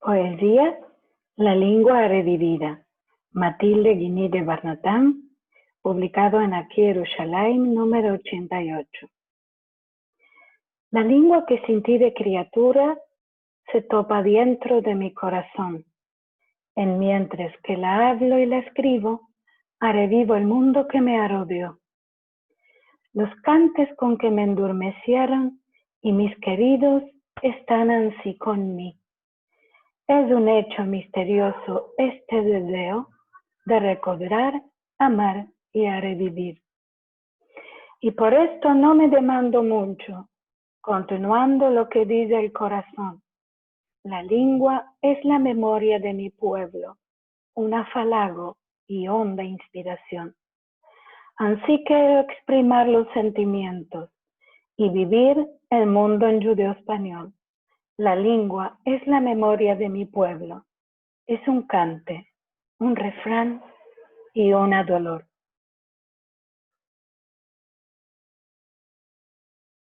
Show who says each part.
Speaker 1: Poesía La lengua revivida, Matilde Guiní de Barnatán, publicado en Aquí Jerusalén, número 88. La lengua que sin ti de criatura se topa dentro de mi corazón. En mientras que la hablo y la escribo, revivo el mundo que me rodeó. Los cantes con que me endurmecieron y mis queridos están ansí con mí. Es un hecho misterioso este deseo de recobrar, amar y revivir. Y por esto no me demando mucho, continuando lo que dice el corazón. La lengua es la memoria de mi pueblo, un afalago y honda inspiración. Así quiero exprimir los sentimientos y vivir el mundo en judeo-español. La lengua es la memoria de mi pueblo. Es un cante, un refrán y un dolor.